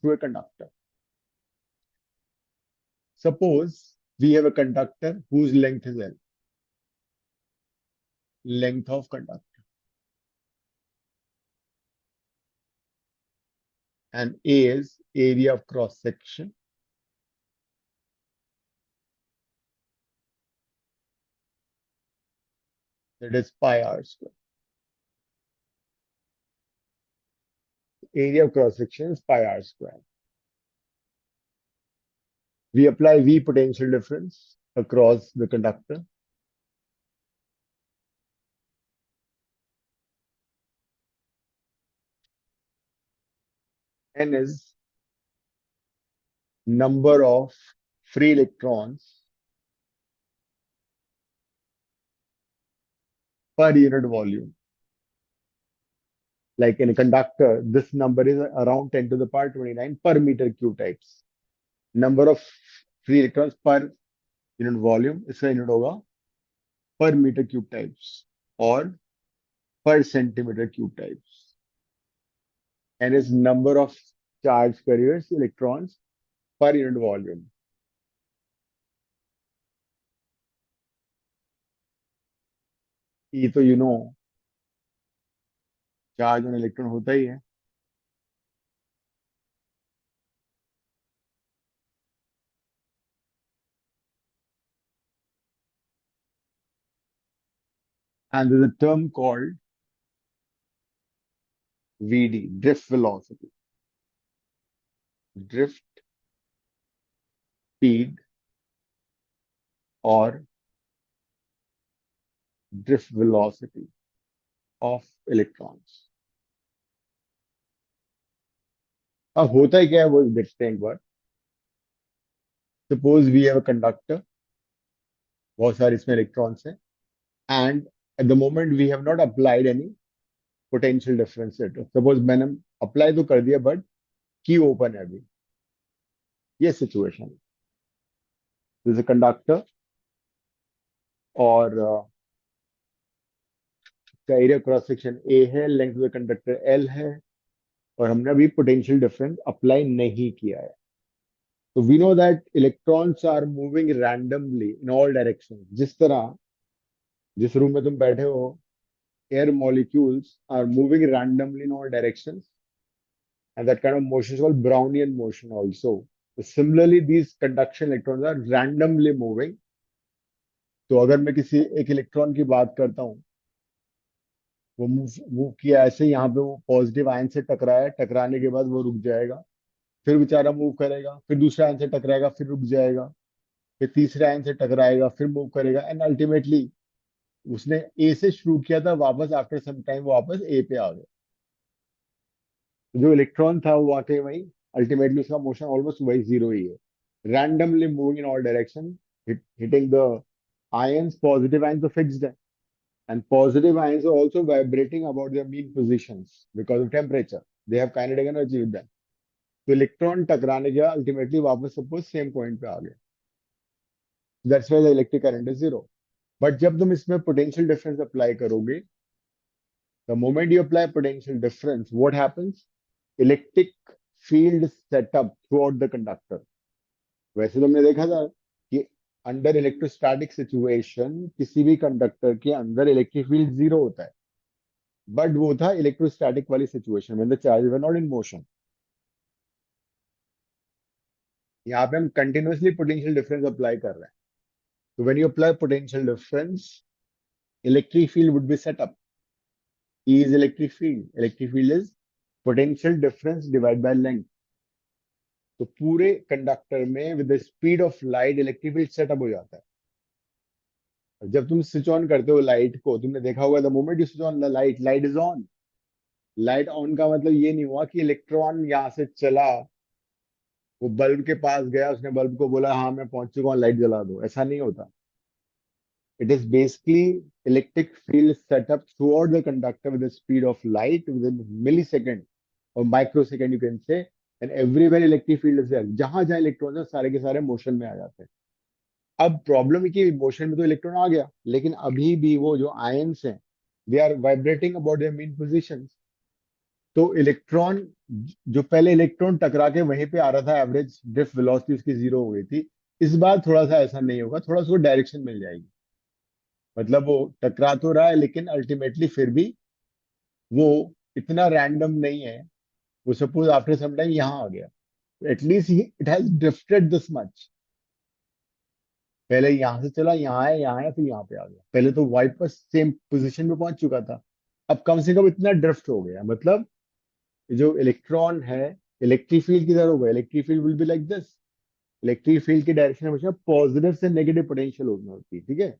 through a conductor. Suppose we have a conductor whose length is L, length of conductor, and A is area of cross section. That is pi r square. Area of cross section is pi r square. We apply V potential difference across the conductor. N is number of free electrons per unit volume. Like in a conductor, this number is around 10 to the power 29 per meter cube types. Number of free electrons per unit volume, इसका unit होगा per meter cube types or per centimeter cube types. And is number of charge carriers, electrons per unit volume. ये तो charge on electron होता ही है. And there's a term called VD, drift velocity. Drift speed or drift velocity of electrons. अब होता है क्या है वो देखते हैं एक बार. Suppose we have a conductor, बहुत सारे इसमें electrons हैं, and at the moment we have not applied any potential differentiator. Suppose मैंने apply तो कर दिया but key open है अभी. ये situation है. This is a conductor और इसका एरिया क्रॉस सेक्शन A है, length of the conductor L है, और हमने अभी पोटेंशियल डिफरेंस अप्लाई नहीं किया है. तो we know that electrons are moving randomly in all direction. जिस तरह जिस रूम में तुम बैठे हो, air molecules are moving randomly in all directions, and that kind of motion is called Brownian motion also. So similarly, these conduction electrons are randomly moving. तो अगर मैं किसी एक इलेक्ट्रॉन की बात करता हूँ, वो मूव किया ऐसे, यहाँ पे वो पॉजिटिव आयन से टकराया, टकराने के बाद वो रुक जाएगा, फिर बेचारा मूव करेगा, फिर दूसरे आयन से टकराएगा, फिर रुक जाएगा, फिर तीसरे आयन से टकराएगा, फिर मूव करेगा, एंड अल्टीमेटली उसने ए से शुरू किया था, वापस आफ्टर सम टाइम वो वापस ए पे आ गया. जो इलेक्ट्रॉन था वो आके वही, अल्टीमेटली उसका मोशन ऑलमोस्ट वही जीरो ही है. Randomly moving in all direction, hitting the ions. Positive ions तो फिक्स्ड है, and positive ions are also vibrating about their mean positions because of temperature. They have kinetic energy with them. तो electron टकराने के बाद ultimately वापस suppose same point पे आ गए. That's why the electric current is zero. But जब तुम इसमें पोटेंशियल डिफरेंस अप्लाई करोगे, the moment you apply potential difference, what happens, electric field setup throughout the conductor. वैसे तुमने देखा था कि अंडर इलेक्ट्रोस्टैटिक सिचुएशन किसी भी कंडक्टर के अंदर इलेक्ट्रिक फील्ड जीरो होता है, बट वो था इलेक्ट्रोस्टैटिक वाली situation when the charges were not in motion. यहाँ पे हम कंटिन्यूअसली पोटेंशियल डिफरेंस अप्लाई कर रहे हैं. तो when you apply potential difference, electric field would be set up. E is electric field. Electric field is potential difference divided by length. तो पूरे conductor में with the speed of light electric field setup हो जाता है. जब तुम switch on करते हो लाइट को, तुमने देखा होगा the moment you switch on the light, light is on. Light on का मतलब ये नहीं हुआ कि इलेक्ट्रॉन यहां से चला, वो बल्ब के पास गया, उसने बल्ब को बोला हाँ मैं पहुंच चुका हूँ, लाइट जला दो. ऐसा नहीं होता. It is basically electric field setup throughout the conductor with the speed of light within millisecond और microsecond you can say. And everywhere electric field is there. जहां जहां electron है सारे के सारे motion में आ जाते हैं. अब प्रॉब्लम है कि मोशन में तो इलेक्ट्रॉन आ गया, लेकिन अभी भी वो जो आयंस हैं, they are vibrating about their mean positions. तो इलेक्ट्रॉन जो पहले इलेक्ट्रॉन टकरा के वहीं पे आ रहा था, एवरेज ड्रिफ्ट वेलोसिटी उसकी जीरो हो गई थी, इस बार थोड़ा सा ऐसा नहीं होगा, थोड़ा सा उसको डायरेक्शन मिल जाएगी। मतलब वो टकरा तो रहा है लेकिन अल्टीमेटली फिर भी वो इतना रैंडम नहीं है। वो सपोज आफ्टर सम टाइम यहाँ आ गया, at least it has drifted this much. पहले यहाँ से चला, यहाँ है, यहाँ है, फिर यहाँ पे आ गया, पहले तो वापस सेम पोजीशन पे पहुंच चुका था। अब कम से कम इतना ड्रिफ्ट हो गया, मतलब जो इलेक्ट्रॉन है इलेक्ट्रिक फील्ड किधर होगा, electric field will be like this. Electric field की डायरेक्शन हमेशा पॉजिटिव से नेगेटिव पोटेंशियल होती है, ठीक है।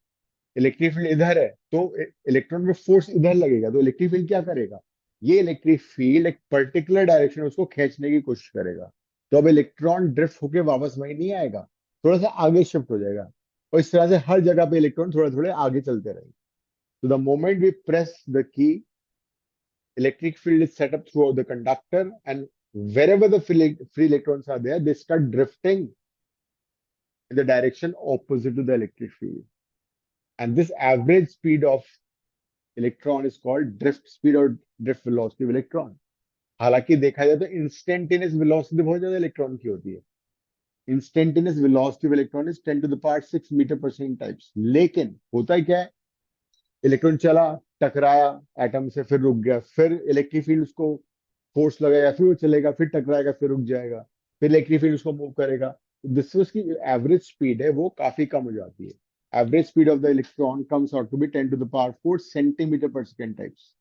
इलेक्ट्रिक फील्ड इधर है तो इलेक्ट्रॉन पे फोर्स इधर लगेगा, तो इलेक्ट्रिक फील्ड क्या करेगा, ये इलेक्ट्रिक फील्ड एक पर्टिकुलर डायरेक्शन में उसको खींचने की कोशिश करेगा। तो अब इलेक्ट्रॉन ड्रिफ्ट होके वापस वहीं नहीं आएगा, थोड़ा सा आगे शिफ्ट हो जाएगा। और इस तरह से हर जगह पे इलेक्ट्रॉन थोड़े थोड़े आगे चलते रहेंगे। तो the moment we press the key, electric field is set up throughout the conductor, and wherever the free electrons are there, they start drifting in the direction opposite to the electric field. And this average speed of electron is called drift speed or drift velocity of electron. हालांकि देखा जाए तो instantaneous velocity बहुत ज्यादा electron की होती है। Instantaneous velocity of electron is 10⁻⁶मीटर पर सेकंड टाइप्स। लेकिन होता है क्या है, इलेक्ट्रॉन चला, टकराया एटम से, फिर रुक गया, फिर इलेक्ट्रिक फील्ड उसको फोर्स लगाएगा, फिर वो चलेगा, फिर टकराएगा, फिर रुक जाएगा, फिर इलेक्ट्रिक फील्ड उसको मूव करेगा। जिससे उसकी एवरेज स्पीड है वो काफी कम हो जाती है। Average speed of the electron comes out to be 10⁻⁴ centimetre per second types,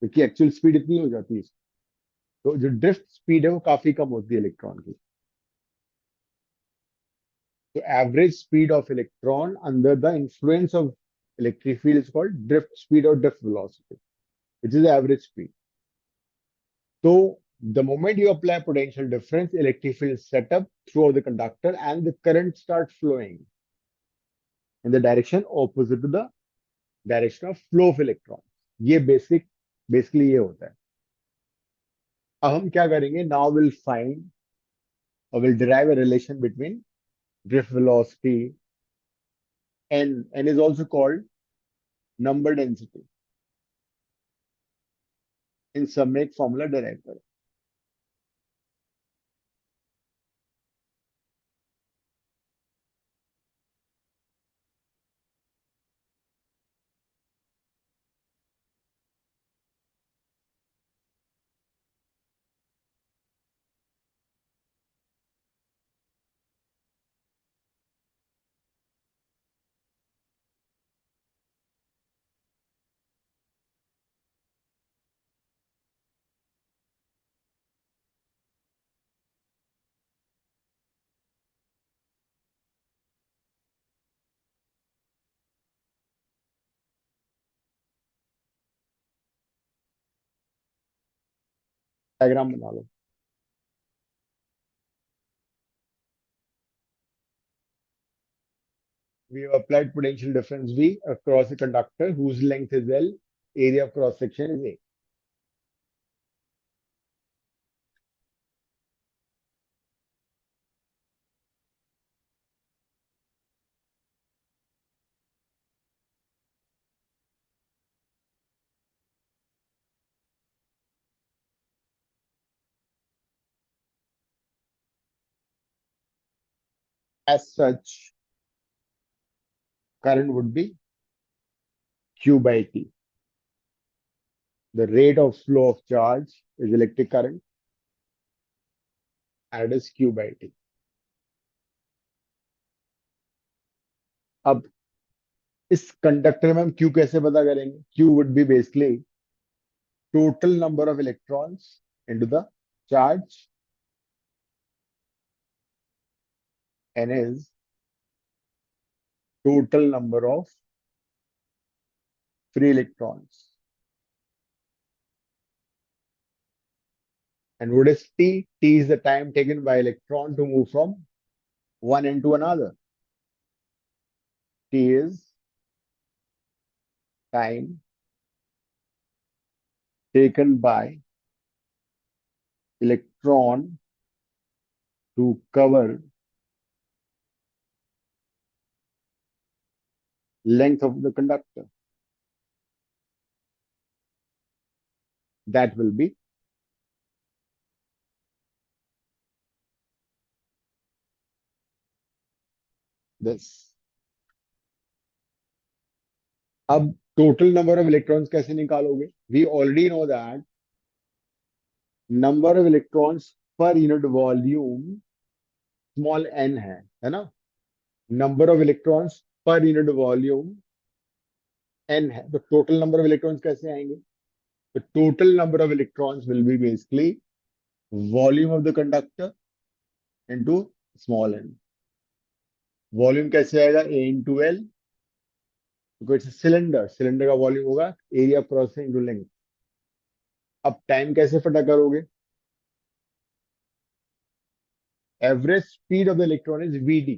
क्योंकि एक्चुअल स्पीड इतनी हो जाती है। तो जो ड्रिफ्ट स्पीड है वो काफी कम होती है इलेक्ट्रॉन की। तो average speed of electron under the influence of electric field is called drift speed और drift velocity, which is the average speed. So the moment you apply potential difference, electric field is set up throughout the conductor and the current starts flowing in the direction opposite to the direction of flow of electrons. ये basically ये होता है। अब हम क्या करेंगे, now will find और will derive a relation between drift velocity, n is also called number density। इन सब में एक फॉर्मूला डिराइव करें। डायग्राम बना लो। We have applied potential difference V across a conductor whose length is L, area of cross section is A. As such, current would be Q by T. The rate of flow of charge is electric current, and it is Q by T. अब इस conductor में हम Q कैसे पता करेंगे? Q would be basically total number of electrons into the charge, N is total number of free electrons. And what is T? T is the time taken by electron to move from one end to another. T is time taken by electron to cover length of the conductor. That will be this. अब total number of electrons कैसे निकालोगे? We already know that number of electrons per unit volume small n है ना? Number of electrons per unit volume n है, तो total number of electrons कैसे आएंगे? The total number of electrons will be basically volume of the conductor into small n. Volume कैसे आएगा? A into L, because it's a cylinder. Cylinder का volume होगा area crossing into length. अब time कैसे पता करोगे? Average speed of the electron is vd.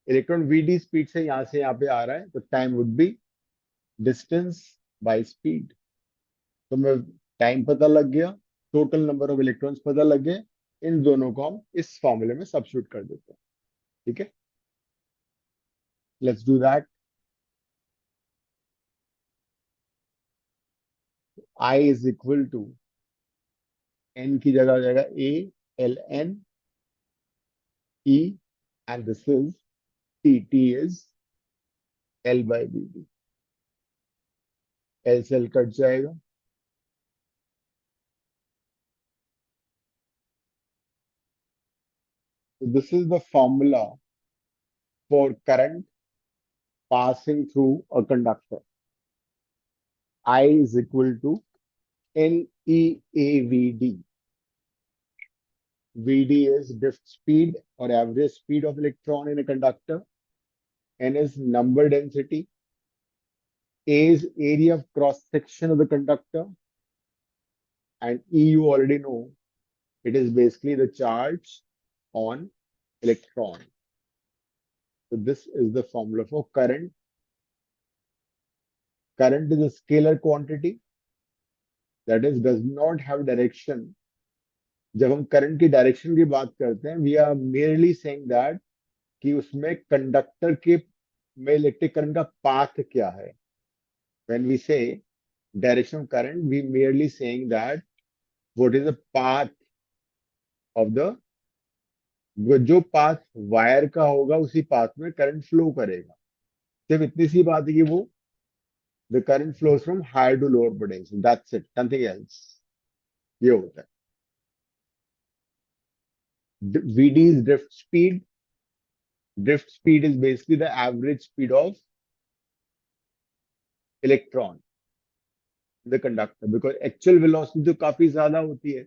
Electron vd speed से यहां से यहां पे आ रहा है, तो time would be distance by speed. तो मैं टाइम पता लग गया, टोटल नंबर ऑफ इलेक्ट्रॉन्स पता लग गए, इन दोनों को हम इस फॉर्मूले में सब्स्टिट्यूट कर देते हैं. ठीक है, let's do that. I is equal to n की जगह हो जाएगा a ln e and this is t is l by vd. l से l कट जाएगा, so this is the formula for current passing through a conductor. I is equal to NEAVD. VD is drift speed or average speed of electron in a conductor. N is number density. A is area of cross section of the conductor. And E you already know, it is basically the charge on electron. So this is the formula for current. Current is a scalar quantity that is does not have direction. जब हम current की direction की बात करते हैं, we are merely saying that कि उसमें conductor के में इलेक्ट्रिक करंट का पाथ क्या है. When we say direction of current, we merely saying that what is the path of the, जो पाथ वायर का होगा उसी पाथ में करंट फ्लो करेगा. सिर्फ इतनी सी बात है कि वो the current flows from higher to lower potential, that's it, nothing else. ये होता है. Vd is drift speed. Drift speed is basically the average speed of electron in the conductor, because actual velocity तो काफी ज्यादा होती है.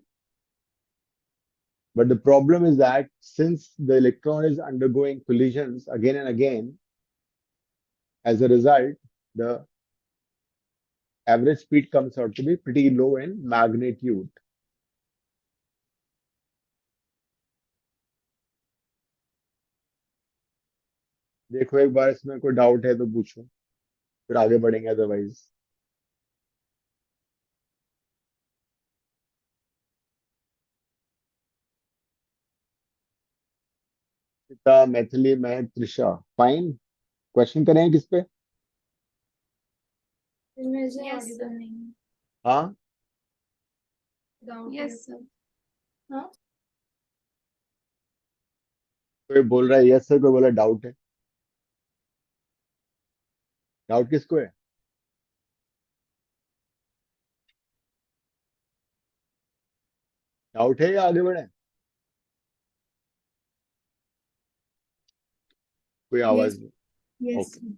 But the problem is that since the electron is undergoing collisions again and again, as a result, the average speed comes out to be pretty low in magnitude. देखो एक बार इसमें कोई doubt है तो पूछो, फिर आगे बढ़ेंगे, अदरवाइज. सीता, मैथिली, महक, त्रिशा, फाइन. क्वेश्चन करें किस पे? मुझे आगे तो नहीं. हाँ, यस सर. कोई बोल रहा है यस सर, कोई बोला डाउट है. डाउट किसको है? डाउट है या आगे बढ़े? कोई आवाज नहीं. यस. ओके,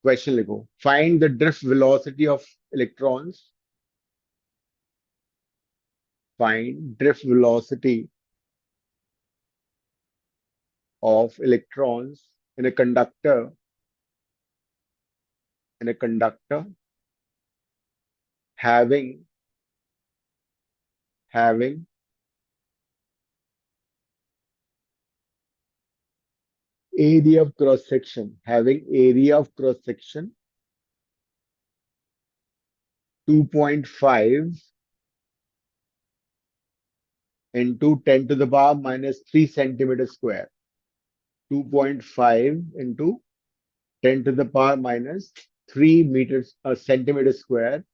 क्वेश्चन लिखो. Find the drift velocity of electrons. Find drift velocity of electrons in a conductor, having area of cross section, 2.5 into 10 to the power minus 3 centimeter square. 2.5 into 10 to the power minus 3 meters centimeter square,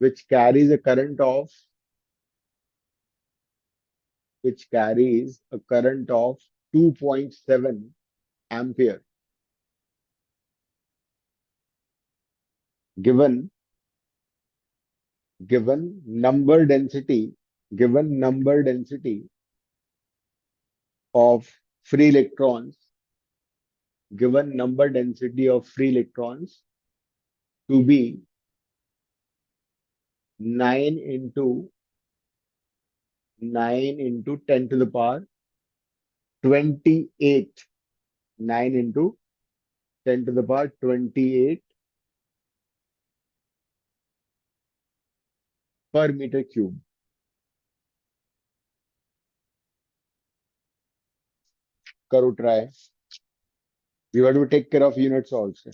which carries a current of which carries a current of 2.7 ampere. Given given number density given number density of free electrons given number density of free electrons to be 9 into 9 into 10 to the power 28. 9 into 10 to the power 28 per meter cube. Karo try. You have to take care of units also.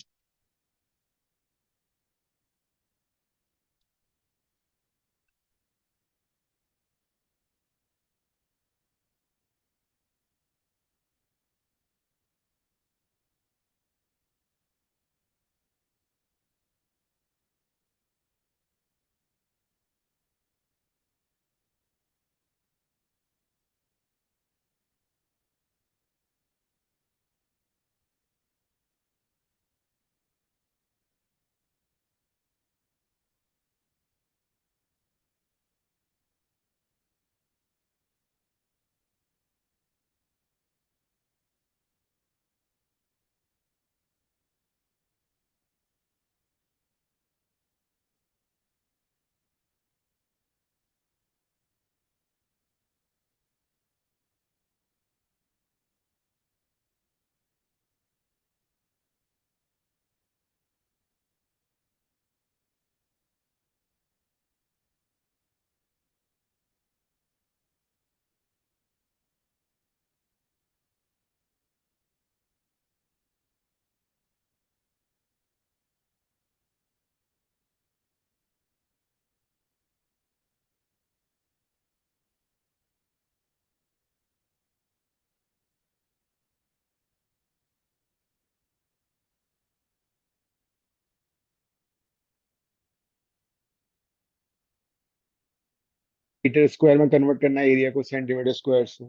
Metre square में convert करना है area को centimetre square से.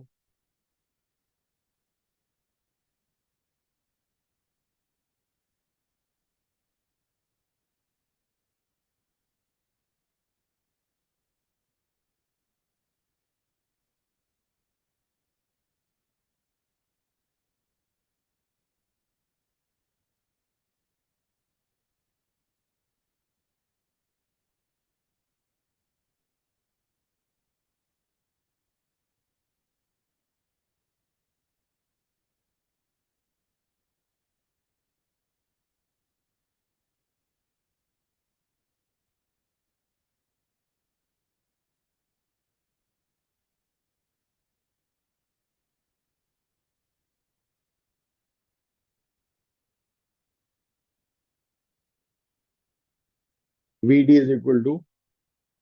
VD is equal to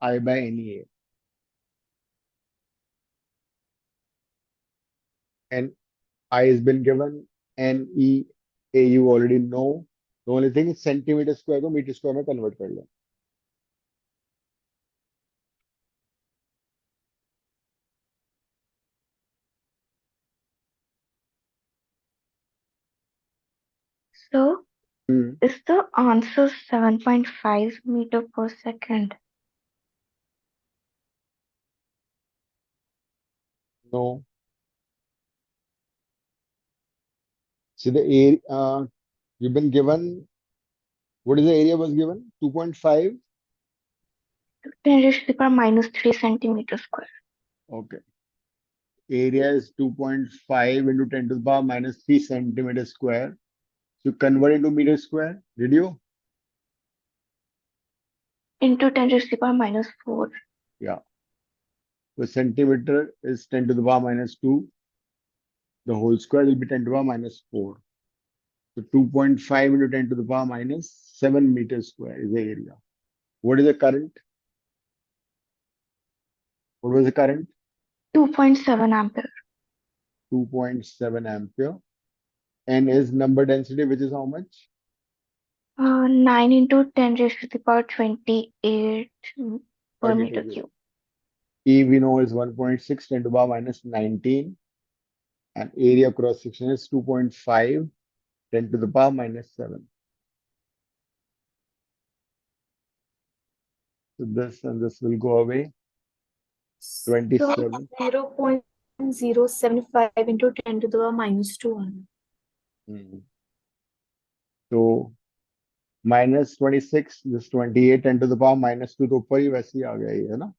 I by NEA. And I has been given, NEA you already know. The only thing is centimeter square को metre square में convert कर लो. So, Hmm. is the answer 7.5 meter per second? No. See the area you've been given. What is the area was given? 2.5. 10 raised to the power minus 3 centimeter square. Okay. Area is 2.5 into 10 to the power minus 3 centimeter square. So convert into meter square. Did you? Into 10 raised to the power minus 4. Yeah. So centimeter is 10 to the power minus 2. The whole square will be 10 to the power minus 4. So 2.5 into 10 to the power minus 7 meters square is the area. What is the current? What was the current? 2.7 ampere. 2.7 ampere. And is number density, which is how much? 9 into 10 raised to the power 28 per Okay, meter okay. cube. E we know is 1.6 10 to the power minus 19, and area cross section is 2.5 10 to the power minus 7. So this and this will go away. So 27. 0.075 into 10 to the power minus 2 आना. Hmm. So minus 26, this 28 10 to the power minus 2 तो ऊपर ही वैसे ही आ गया ये, है ना?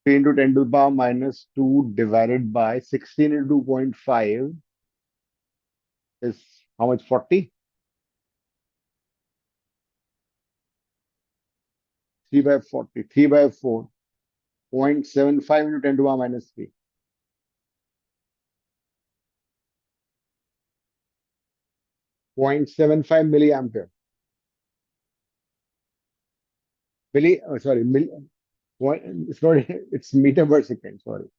Three into 10 to the power minus 2 divided by 16 into 2.5 is how much? 40? 3 by 40. 3 by 4. 0.75 into 10 to the power minus 3. 0.75 milliampere. Sorry, it's not, it's meter per second, sorry.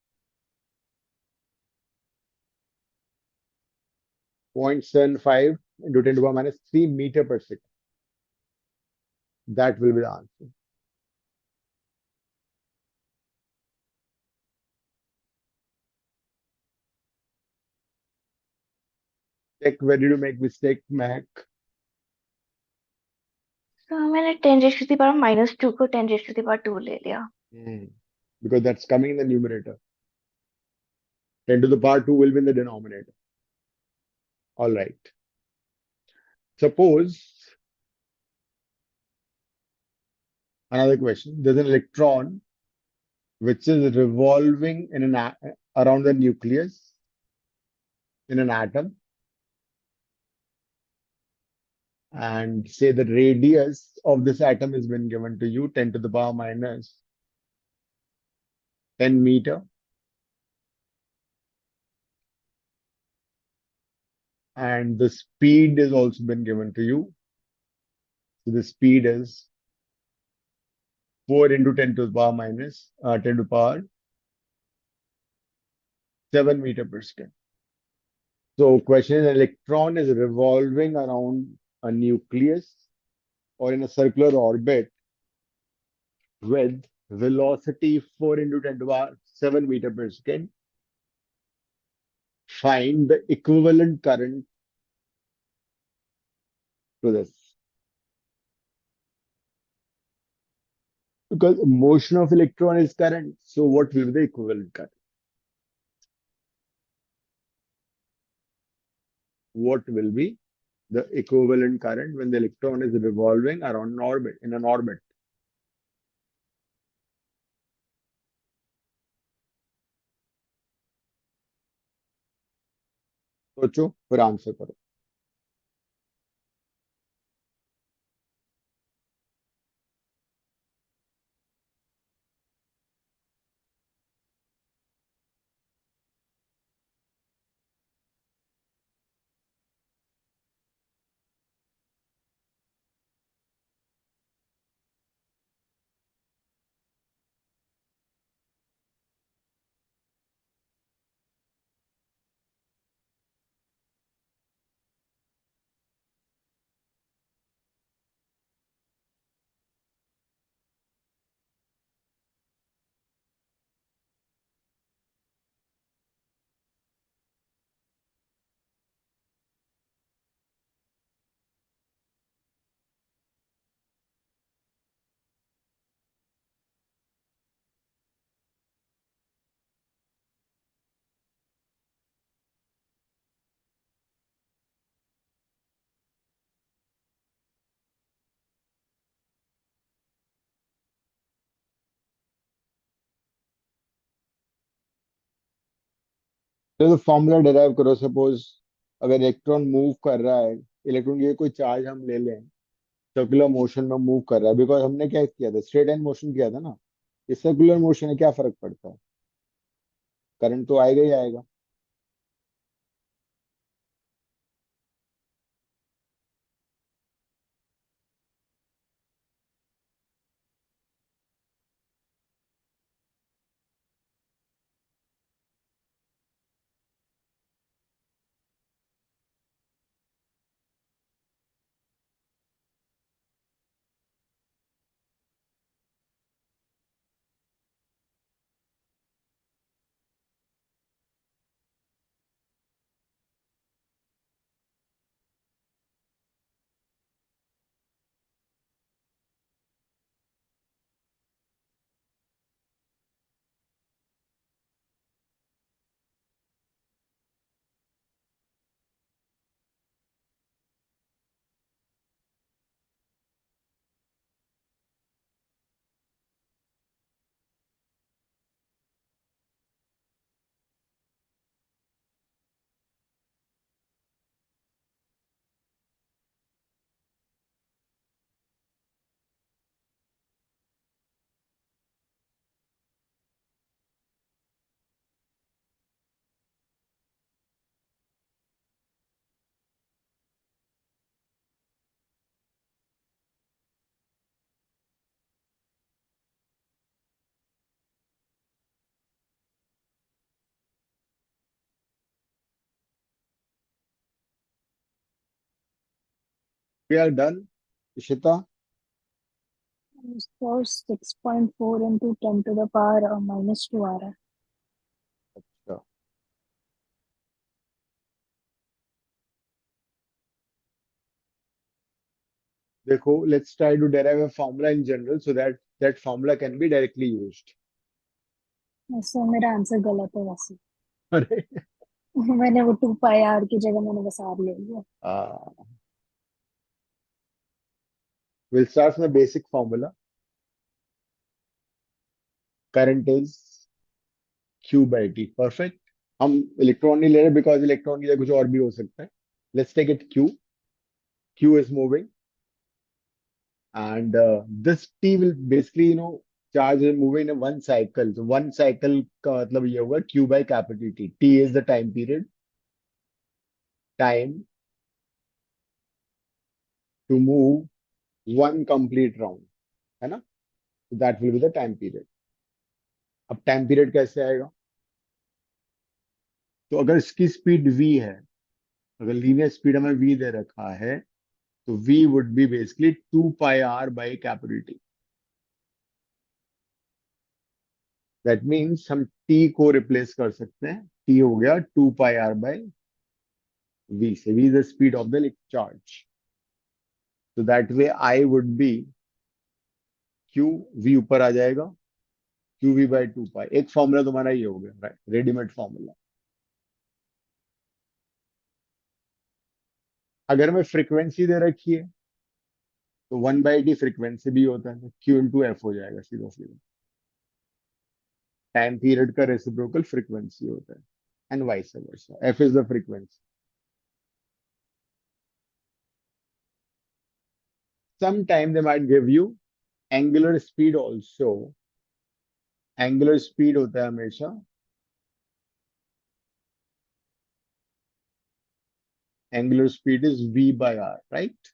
0.75 into 10 to the power minus 3 meter per second. That will be the answer. Check where did you make mistake, Mac? So मैंने 10 raised to the power minus 2 को 10 raised to the power 2 ले लिया. Because that's coming in the numerator. 10 to the power 2 will be in the denominator. All right. Suppose another question. There's an electron which is revolving in around the nucleus in an atom, and say the radius of this atom has been given to you 10 to the power minus 10 meter, and the speed is also been given to you. So the speed is 4 into 10 to the power minus 10 to the power 7 meter per second. So question is, an electron is revolving around a nucleus or in a circular orbit with velocity 4 into 10 to the power 7 meter per second. Find the equivalent current to this. Because motion of electron is current, so what will be the equivalent current? What will be the equivalent current when the electron is revolving around an orbit, in an orbit? सोचो फिर answer करो. तो formula derive करो. Suppose अगर electron move कर रहा है, electron ये कोई चार्ज हम ले लें, सर्कुलर मोशन में मूव कर रहा है, बिकॉज हमने क्या किया था, स्ट्रेट लाइन मोशन किया था ना. ये सर्कुलर मोशन है, क्या फर्क पड़ता है? करंट तो आएगा ही आएगा. We are done. Ishita, So 6.4 into 10 to the power minus 2 आ रहा है. अच्छा, देखो, let's try to derive a formula in general so that that formula can be directly used. ऐसे मेरा आंसर गलत है वैसे. अरे, मैंने वो 2 पाई आर की जगह मैंने बस आर ले लिया. we'll start from the basic formula. Current is Q by T. Perfect. हम इलेक्ट्रॉन नहीं ले रहे बिकॉज इलेक्ट्रॉन की जगह कुछ और भी हो सकता है. Let's take it Q. Q is moving. And this T will basically, charge is moving in one cycle. So one cycle का मतलब ये होगा Q by capital T. T is the time period. Time to move one complete round. है ना? So that will be the time period. अब time period कैसे आएगा? तो अगर इसकी स्पीड v है, अगर लीनियर स्पीड हमें v दे रखा है, तो v would be basically 2 pi r by capital T. That means हम t को रिप्लेस कर सकते हैं. t हो गया 2 pi r by v से. v is the speed of the charge. So that way I would be q, v ऊपर आ जाएगा, qv by 2 pi. एक फॉर्मूला तुम्हारा ये हो गया, राइट, रेडीमेड फॉर्मूला. अगर मैं फ्रीक्वेंसी दे रखी है तो 1/t फ्रीक्वेंसी भी होता है, q इंटू एफ हो जाएगा सीधा सीधा. टाइम पीरियड का रेसिप्रोकल फ्रीक्वेंसी होता है, and vice versa. F is the frequency. Sometime they might give you angular speed also. Angular speed होता है हमेशा angular speed is v by r, right?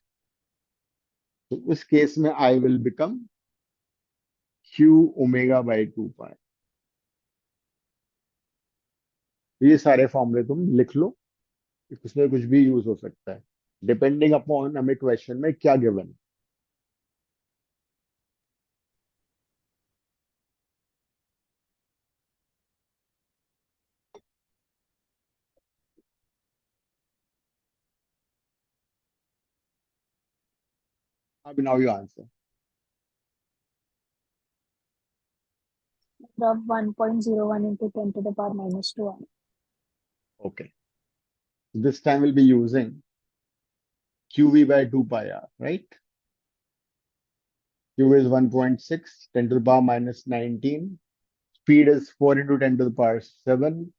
तो उस केस में I will become q omega by 2 pi. ये सारे फॉर्मूले तुम लिख लो, इसमें कुछ भी यूज हो सकता है डिपेंडिंग अपॉन हमें क्वेश्चन में क्या गिवन. अब नाउ यू आंसर. अब 1.01 into 10 to the power minus 2 आ रहा है. Okay. This time we'll be using qv by 2 pi r, right? Q is 1.6, 10 to the power minus 19. Speed is 4 into 10 to the power 7.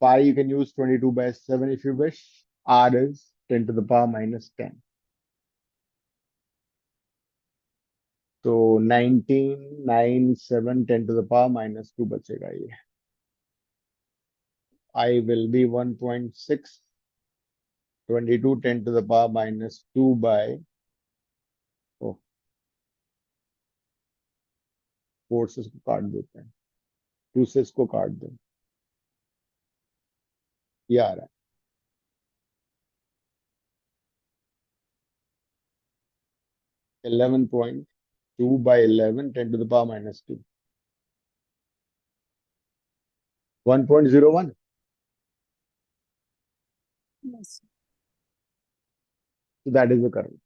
Pi you can use 22 by 7 if you wish. R is 10 to the power minus 10. So 19, 9, 7, 10 to the power minus 2 बचेगा ये. I will be 1.6, 22, 10 to the power minus 2 by, oh, 4 से इसको काट देते हैं, 2 से इसको काट दें, ये आ रहा है 11.2 by 11, 10 to the power minus 2. 1.01. Yes. So that is the current.